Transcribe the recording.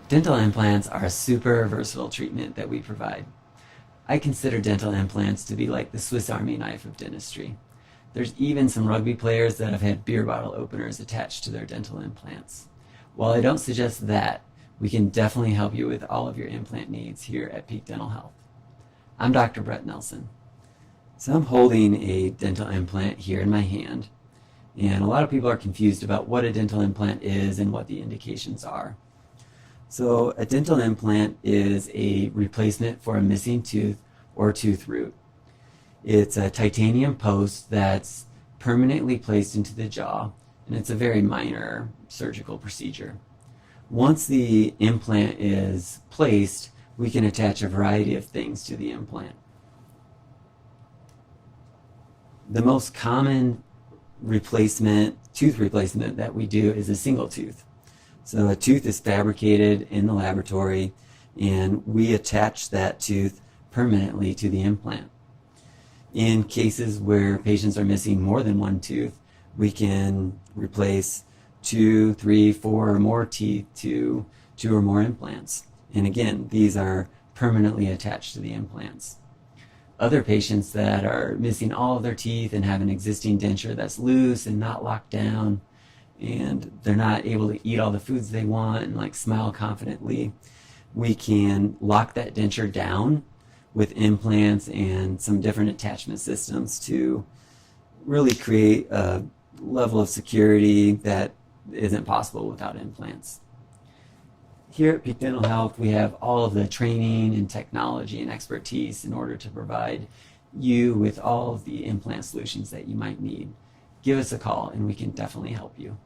Dental implants are a super versatile treatment that we provide. I consider dental implants to be like the Swiss Army knife of dentistry. There's even some rugby players that have had beer bottle openers attached to their dental implants. While I don't suggest that, we can definitely help you with all of your implant needs here at Peak Dental Health. I'm Dr. Brett Nelson. So I'm holding a dental implant here in my hand, and a lot of people are confused about what a dental implant is and what the indications are. So a dental implant is a replacement for a missing tooth or tooth root. It's a titanium post that's permanently placed into the jaw, and it's a very minor surgical procedure. Once the implant is placed, we can attach a variety of things to the implant. The most common tooth replacement that we do is a single tooth. So a tooth is fabricated in the laboratory, and we attach that tooth permanently to the implant. In cases where patients are missing more than one tooth, we can replace 2, 3, 4 or more teeth to 2 or more implants. And again, these are permanently attached to the implants. Other patients that are missing all of their teeth and have an existing denture that's loose and not locked down, and they're not able to eat all the foods they want and smile confidently, we can lock that denture down with implants and some different attachment systems to really create a level of security that isn't possible without implants. Here at Peak Dental Health, we have all of the training and technology and expertise in order to provide you with all of the implant solutions that you might need. Give us a call and we can definitely help you.